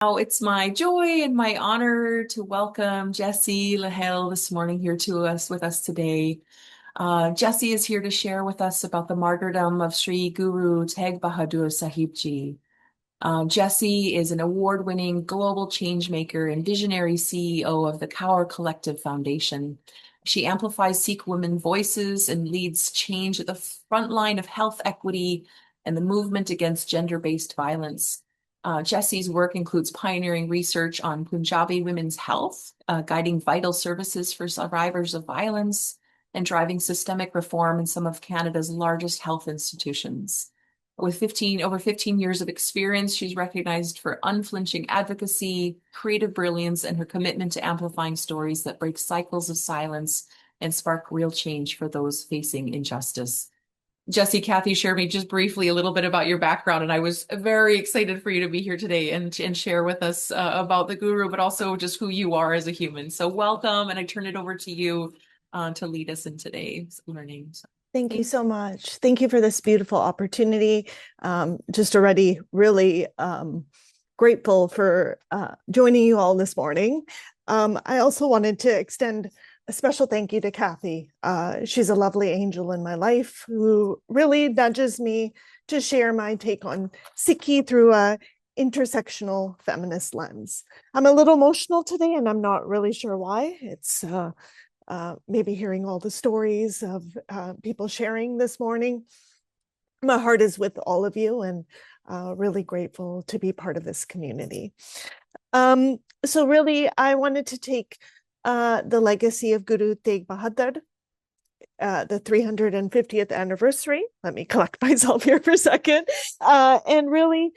Now, it's my joy and my honor to welcome Jessie Lehail this morning here to us with us today. Jessie is here to share with us about the martyrdom of Sri Guru Tegh Bahadur Sahib Ji. Jessie is an award-winning global changemaker and visionary CEO of the Kaur Collective Foundation. She amplifies Sikh women voices and leads change at the front line of health equity and the movement against gender-based violence. Jessie's work includes pioneering research on Punjabi women's health, guiding vital services for survivors of violence, and driving systemic reform in some of Canada's largest health institutions. With over 15 years of experience, she's recognized for unflinching advocacy, creative brilliance, and her commitment to amplifying stories that break cycles of silence and spark real change for those facing injustice. Jessie, Kathy shared me just briefly a little bit about your background, and I was very excited for you to be here today and share with us about the guru, but also just who you are as a human. So welcome, and I turn it over to you to lead us in today's learning. So, Thank you so much. Thank you for this beautiful opportunity. Just already really grateful for joining you all this morning. I also wanted to extend a special thank you to Kathy. She's a lovely angel in my life who really nudges me to share my take on Sikhi through a intersectional feminist lens. I'm a little emotional today, and I'm not really sure why. It's maybe hearing all the stories of people sharing this morning. My heart is with all of you, and really grateful to be part of this community. So really, I wanted to take the legacy of Guru Tegh Bahadur, the 350th anniversary. Let me collect myself here for a second, and really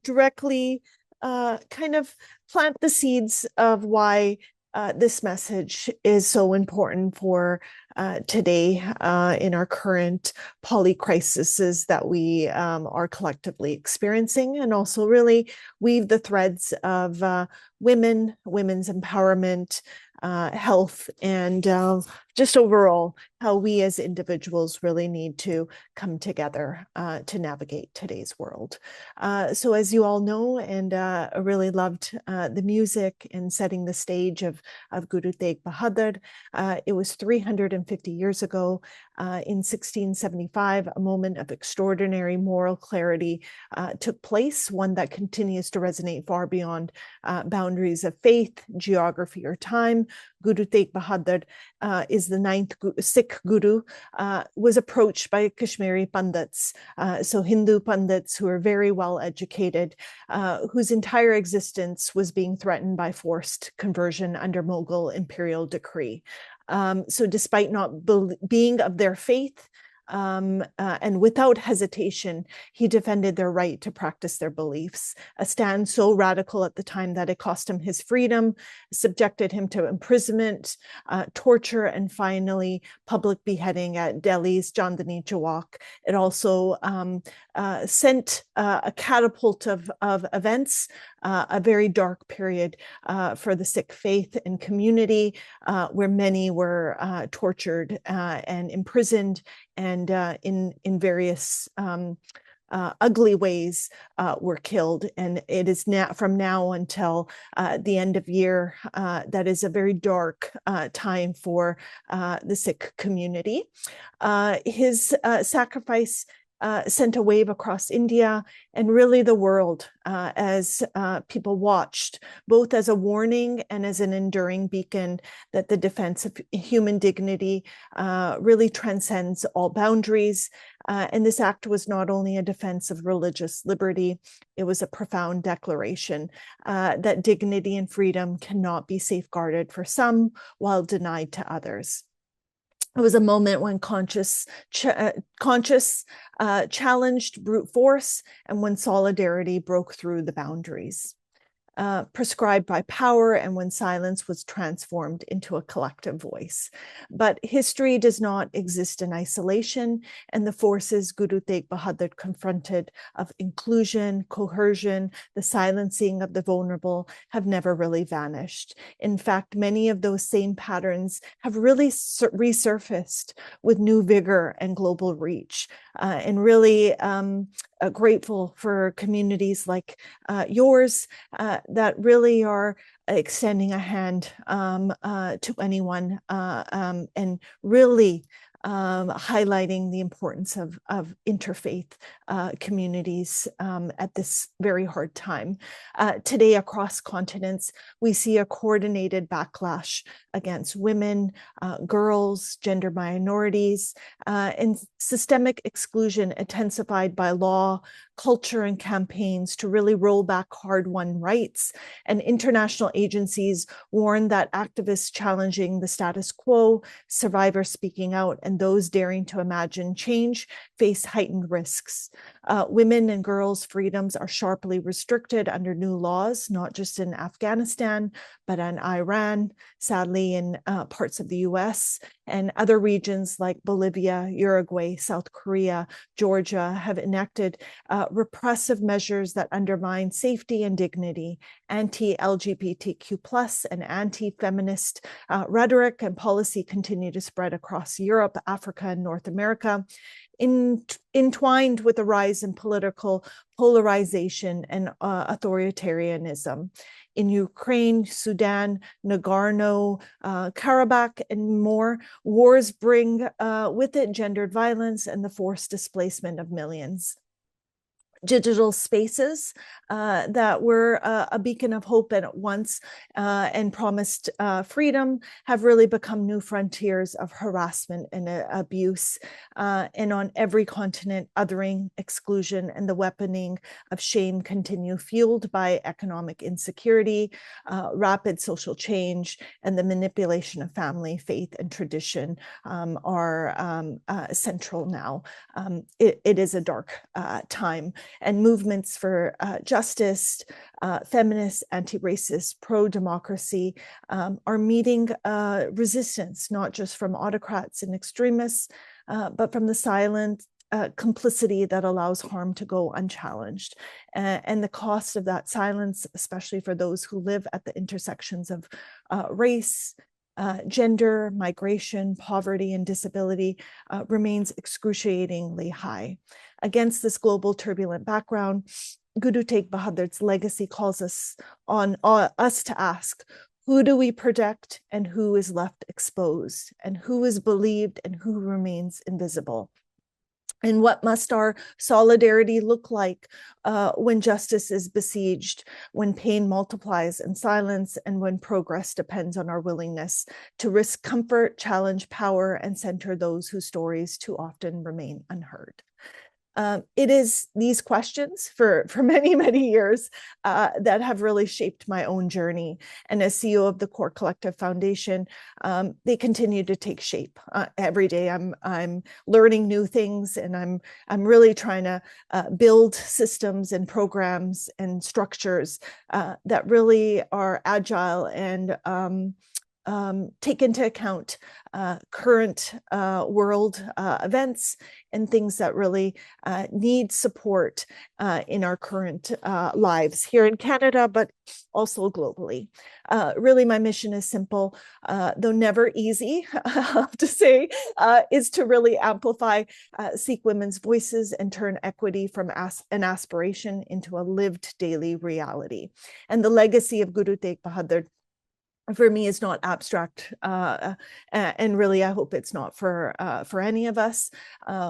directly kind of plant the seeds of why this message is so important for today in our current polycrises that we are collectively experiencing, and also really weave the threads of women's empowerment, health, and just overall how we as individuals really need to come together to navigate today's world. So as you all know, and I really loved the music and setting the stage of Guru Tegh Bahadur. It was 350 years ago, in 1675, a moment of extraordinary moral clarity took place, one that continues to resonate far beyond boundaries of faith, geography, or time. Guru Tegh Bahadur is the ninth Sikh Guru, was approached by Kashmiri Pandits, so Hindu Pandits who are very well educated, whose entire existence was being threatened by forced conversion under Mughal imperial decree. So despite not being of their faith, and without hesitation, he defended their right to practice their beliefs, a stand so radical at the time that it cost him his freedom, subjected him to imprisonment, torture, and finally public beheading at Delhi's Chandni Chowk. It also sent a catapult of events, a very dark period for the Sikh faith and community, where many were tortured and imprisoned, and in various ugly ways were killed. And it is now, from now until the end of year, that is a very dark time for the Sikh community. His sacrifice sent a wave across India and really the world as people watched, both as a warning and as an enduring beacon that the defense of human dignity really transcends all boundaries. And this act was not only a defense of religious liberty, it was a profound declaration that dignity and freedom cannot be safeguarded for some while denied to others. It was a moment when conscious challenged brute force, and when solidarity broke through the boundaries. prescribed by power, and when silence was transformed into a collective voice. But history does not exist in isolation, and the forces Guru Tegh Bahadur confronted of inclusion, coercion, the silencing of the vulnerable have never really vanished. In fact, many of those same patterns have really resurfaced with new vigor and global reach, and really grateful for communities like yours that really are extending a hand to anyone and really highlighting the importance of interfaith communities at this very hard time. Today, across continents, we see a coordinated backlash against women, girls, gender minorities, and systemic exclusion intensified by law, culture, and campaigns to really roll back hard-won rights. And international agencies warn that activists challenging the status quo, survivors speaking out, and those daring to imagine change face heightened risks. Women and girls' freedoms are sharply restricted under new laws, not just in Afghanistan, but in Iran, sadly in parts of the US, and other regions like Bolivia, Uruguay, South Korea, Georgia have enacted repressive measures that undermine safety and dignity. Anti-LGBTQ+ and anti-feminist rhetoric and policy continue to spread across Europe, Africa, and North America, entwined with the rise in political polarization and authoritarianism. In Ukraine, Sudan, Nagorno-Karabakh, and more, wars bring with it gendered violence and the forced displacement of millions. Digital spaces that were a beacon of hope at once and promised freedom have really become new frontiers of harassment and abuse. And on every continent, othering, exclusion, and the weaponing of shame continue, fueled by economic insecurity, rapid social change, and the manipulation of family, faith, and tradition are central now. It is a dark time. And movements for justice, feminist, anti-racist, pro-democracy are meeting resistance, not just from autocrats and extremists, but from the silent complicity that allows harm to go unchallenged. And the cost of that silence, especially for those who live at the intersections of race, gender, migration, poverty, and disability remains excruciatingly high. Against this global turbulent background, Guru Tegh Bahadur's legacy calls us on us to ask, who do we protect and who is left exposed, and who is believed and who remains invisible? And what must our solidarity look like when justice is besieged, when pain multiplies in silence, and when progress depends on our willingness to risk comfort, challenge power, and center those whose stories too often remain unheard? It is these questions for many, many years that have really shaped my own journey. And as CEO of the Kaur Collective Foundation, they continue to take shape. Every day I'm learning new things, and I'm really trying to build systems and programs and structures that really are agile and take into account current world events and things that really need support in our current lives here in Canada, but also globally. Really, my mission is simple, though never easy, I have to say, is to really amplify Sikh women's voices and turn equity from an aspiration into a lived daily reality. And the legacy of Guru Tegh Bahadur, for me, is not abstract, and really, I hope it's not for any of us.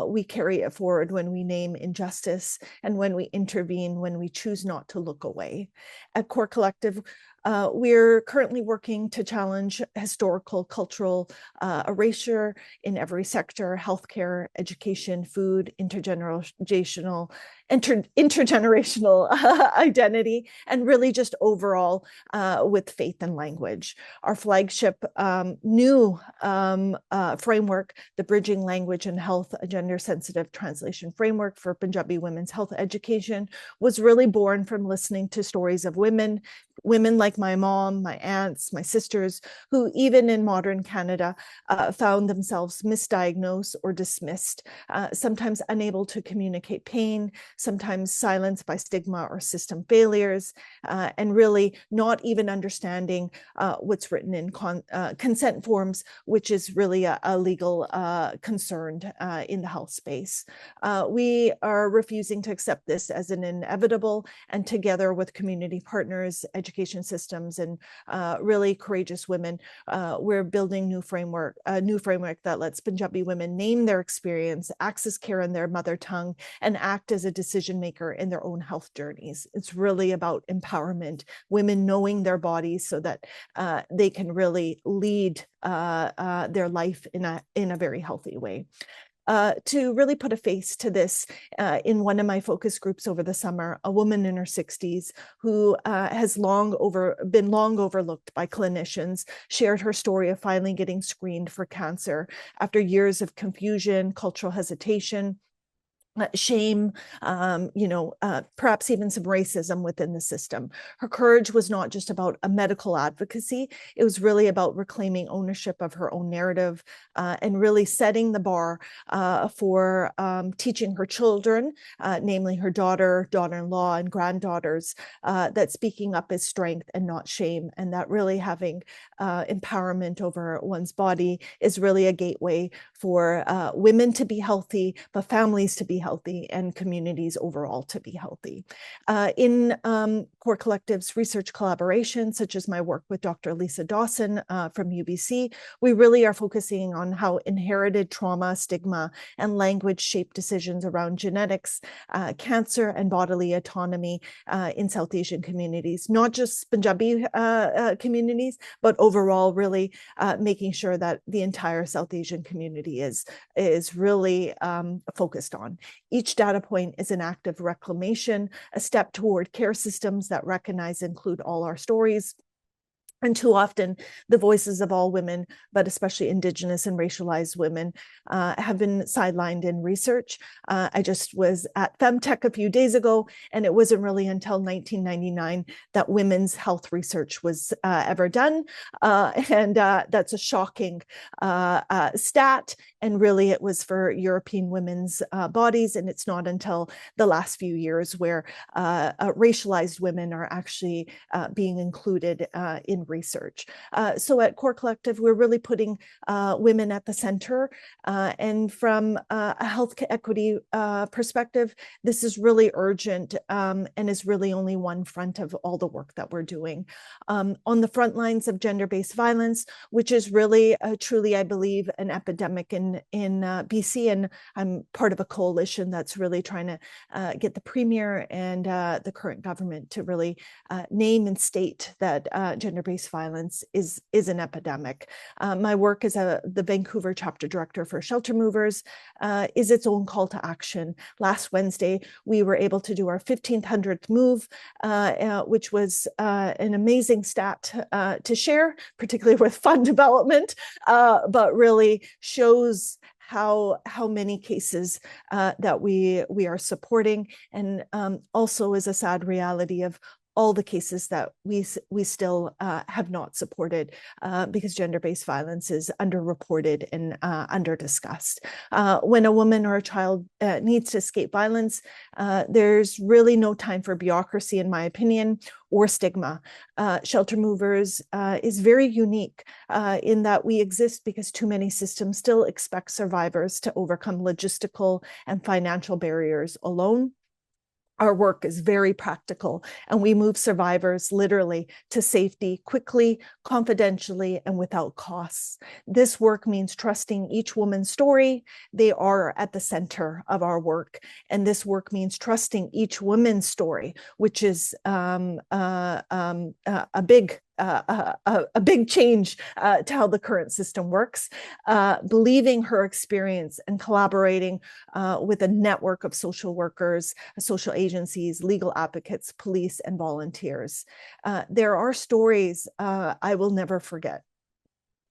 We carry it forward when we name injustice and when we intervene, when we choose not to look away. At Kaur Collective, we're currently working to challenge historical, cultural erasure in every sector: healthcare, education, food, intergenerational identity, and really just overall with faith and language. Our flagship new framework, the Bridging Language and Health, a gender-sensitive translation framework for Punjabi women's health education, was really born from listening to stories of women, women like my mom, my aunts, my sisters, who even in modern Canada found themselves misdiagnosed or dismissed, sometimes unable to communicate pain, sometimes silenced by stigma or system failures, and really not even understanding what's written in consent forms, which is really a legal concern in the health space. We are refusing to accept this as an inevitable, and together with community partners, education systems, and really courageous women, we're building a new framework that lets Punjabi women name their experience, access care in their mother tongue, and act as a decision maker in their own health journeys. It's really about empowerment, women knowing their bodies so that they can really lead their life in a very healthy way. To really put a face to this, in one of my focus groups over the summer, a woman in her 60s who has been long overlooked by clinicians shared her story of finally getting screened for cancer after years of confusion, cultural hesitation, shame, perhaps even some racism within the system. Her courage was not just about a medical advocacy. It was really about reclaiming ownership of her own narrative and really setting the bar for teaching her children, namely her daughter-in-law, and granddaughters, that speaking up is strength and not shame, and that really having empowerment over one's body is really a gateway for women to be healthy, but families to be healthy, and communities overall to be healthy. In Kaur Collective's research collaboration, such as my work with Dr. Lisa Dawson from UBC, we really are focusing on how inherited trauma, stigma, and language shape decisions around genetics, cancer, and bodily autonomy in South Asian communities, not just Punjabi communities, but overall really making sure that the entire South Asian community is really focused on. Each data point is an act of reclamation, a step toward care systems that recognize and include all our stories. And too often, the voices of all women, but especially Indigenous and racialized women, have been sidelined in research. I just was at FemTech a few days ago, and it wasn't really until 1999 that women's health research was ever done. And that's a shocking stat. And really, it was for European women's bodies. And it's not until the last few years where racialized women are actually being included in research. So at Kaur Collective, we're really putting women at the center. And from a health equity perspective, this is really urgent and is really only one front of all the work that we're doing. On the front lines of gender-based violence, which is really truly, I believe, an epidemic in BC, and I'm part of a coalition that's really trying to get the Premier and the current government to really name and state that gender-based violence is an epidemic. My work as the Vancouver chapter director for Shelter Movers is its own call to action. Last Wednesday, we were able to do our 1,500th move, which was an amazing stat to share, particularly with fund development, but really shows how many cases that we are supporting, and also is a sad reality of all the cases that we still have not supported because gender-based violence is underreported and under-discussed. When a woman or a child needs to escape violence, there's really no time for bureaucracy, in my opinion, or stigma. Shelter Movers is very unique in that we exist because too many systems still expect survivors to overcome logistical and financial barriers alone. Our work is very practical, and we move survivors literally to safety quickly, confidentially, and without costs. This work means trusting each woman's story. They are at the center of our work. And this work means trusting each woman's story, which is a big change to how the current system works, believing her experience and collaborating with a network of social workers, social agencies, legal advocates, police, and volunteers. There are stories I will never forget.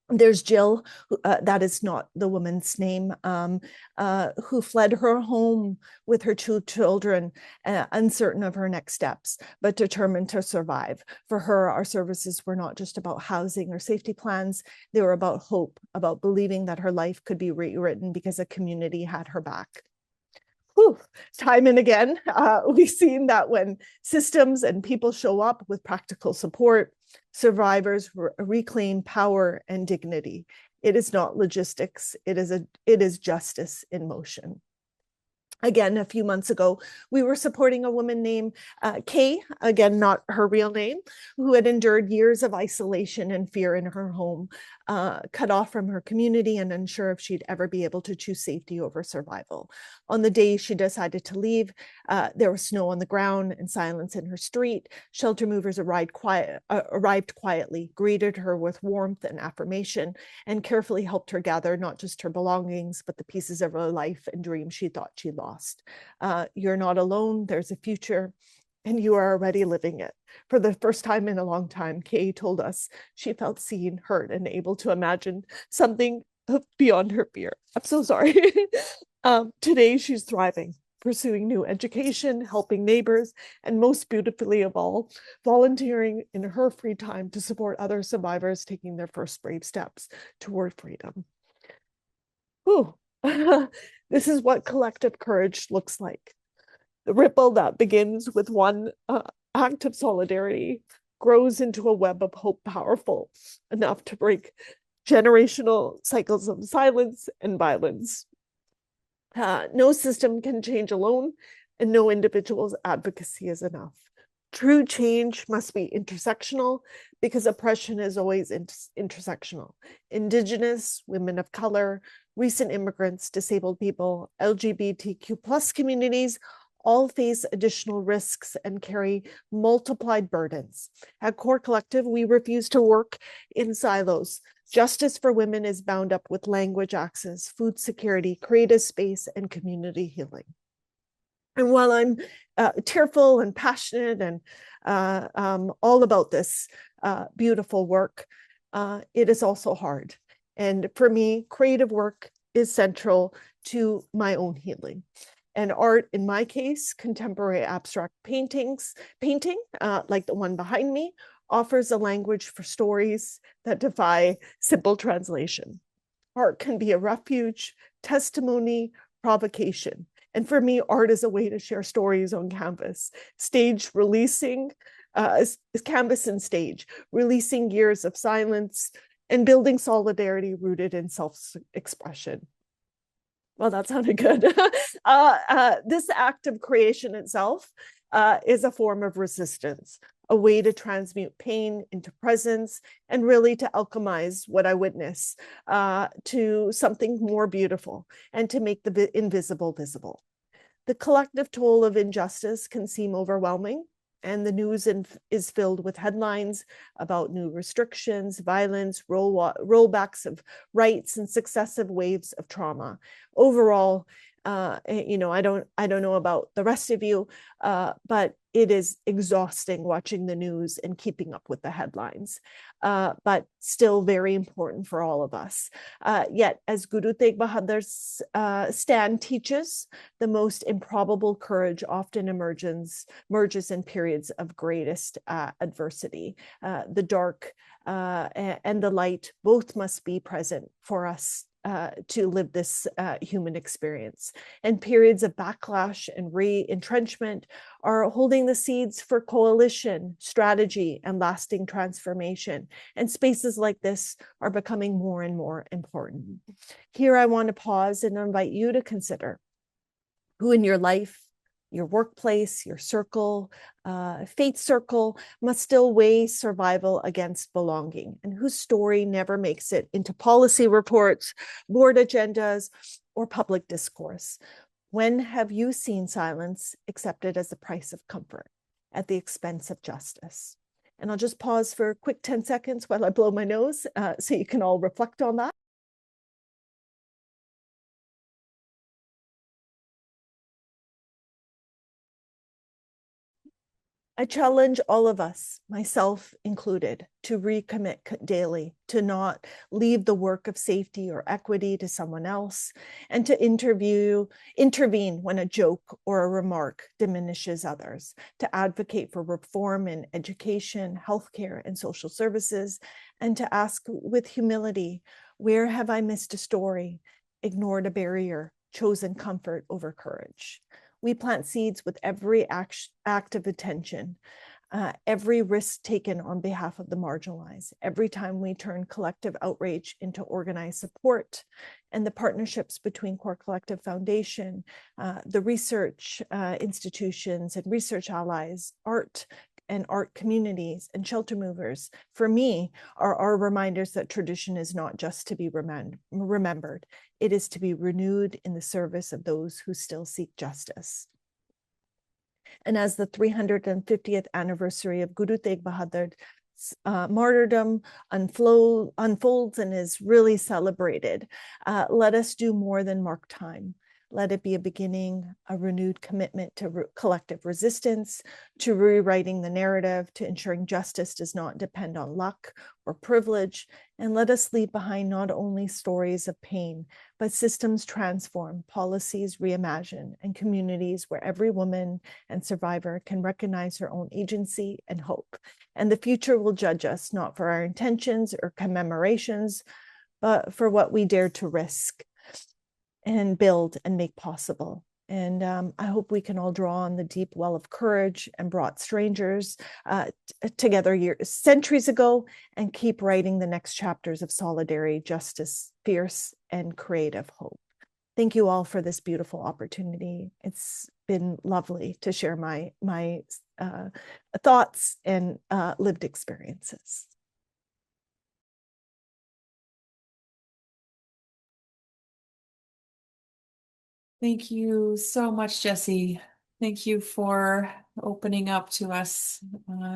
There's Jill, that is not the woman's name, who fled her home with her two children, uncertain of her next steps, but determined to survive. For her, our services were not just about housing or safety plans, they were about hope, about believing that her life could be rewritten because a community had her back. Whew, time and again, we've seen that when systems and people show up with practical support, survivors reclaim power and dignity. It is not logistics, it is justice in motion. Again, a few months ago, we were supporting a woman named Kay, again, not her real name, who had endured years of isolation and fear in her home, cut off from her community and unsure if she'd ever be able to choose safety over survival. On the day she decided to leave, there was snow on the ground and silence in her street. Shelter movers arrived quietly, greeted her with warmth and affirmation, and carefully helped her gather not just her belongings, but the pieces of her life and dreams she thought she lost. You're not alone, there's a future, and you are already living it. For the first time in a long time, Kay told us she felt seen, heard, and able to imagine something beyond her fear. I'm so sorry. Today, she's thriving, pursuing new education, helping neighbors, and most beautifully of all, volunteering in her free time to support other survivors taking their first brave steps toward freedom. Ooh. This is what collective courage looks like. The ripple that begins with one act of solidarity grows into a web of hope powerful enough to break generational cycles of silence and violence. No system can change alone, and no individual's advocacy is enough. True change must be intersectional because oppression is always intersectional. Indigenous, women of color, recent immigrants, disabled people, LGBTQ plus communities all face additional risks and carry multiplied burdens. At Kaur Collective, we refuse to work in silos. Justice for women is bound up with language access, food security, creative space, and community healing. And while I'm tearful and passionate and all about this beautiful work, it is also hard. And for me, creative work is central to my own healing. And art, in my case, contemporary abstract painting, like the one behind me, offers a language for stories that defy simple translation. Art can be a refuge, testimony, provocation. And for me, art is a way to share stories on canvas, canvas and stage, releasing years of silence and building solidarity rooted in self-expression. Well, that sounded good. This act of creation itself is a form of resistance, a way to transmute pain into presence and really to alchemize what I witness to something more beautiful and to make the invisible visible. The collective toll of injustice can seem overwhelming, and the news is filled with headlines about new restrictions, violence, rollbacks of rights, and successive waves of trauma. Overall, I don't know about the rest of you, but it is exhausting watching the news and keeping up with the headlines, but still very important for all of us. Yet, as Guru Tegh Bahadur's stand teaches, the most improbable courage often emerges in periods of greatest adversity. The dark and the light both must be present for us to live this human experience. And periods of backlash and re-entrenchment are holding the seeds for coalition, strategy, and lasting transformation. And spaces like this are becoming more and more important. Here I want to pause and invite you to consider who in your life, your workplace, your circle, faith circle must still weigh survival against belonging, and whose story never makes it into policy reports, board agendas, or public discourse. When have you seen silence accepted as the price of comfort at the expense of justice? And I'll just pause for a quick 10 seconds while I blow my nose so you can all reflect on that. I challenge all of us, myself included, to recommit daily, to not leave the work of safety or equity to someone else, and to intervene when a joke or a remark diminishes others, to advocate for reform in education, healthcare, and social services, and to ask with humility, where have I missed a story, ignored a barrier, chosen comfort over courage? We plant seeds with every act of attention, every risk taken on behalf of the marginalized, every time we turn collective outrage into organized support, and the partnerships between Kaur Collective Foundation, the research institutions and research allies, art and art communities and shelter movers, for me, are reminders that tradition is not just to be remembered, it is to be renewed in the service of those who still seek justice. And as the 350th anniversary of Guru Tegh Bahadur's martyrdom unfolds and is really celebrated, let us do more than mark time. Let it be a beginning, a renewed commitment to collective resistance, to rewriting the narrative, to ensuring justice does not depend on luck or privilege. And let us leave behind not only stories of pain, but systems transformed, policies reimagined, and communities where every woman and survivor can recognize her own agency and hope. And the future will judge us not for our intentions or commemorations, but for what we dare to risk and build and make possible. And I hope we can all draw on the deep well of courage and brought strangers together centuries ago, and keep writing the next chapters of solidarity, justice, fierce, and creative hope. Thank you all for this beautiful opportunity. It's been lovely to share my thoughts and lived experiences. Thank you so much, Jessie. Thank you for opening up to us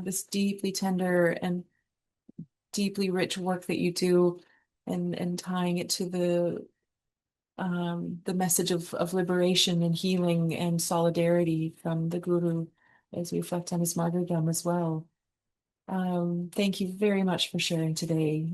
this deeply tender and deeply rich work that you do, and tying it to the message of liberation and healing and solidarity from the Guru as we reflect on his martyrdom as well. Thank you very much for sharing today.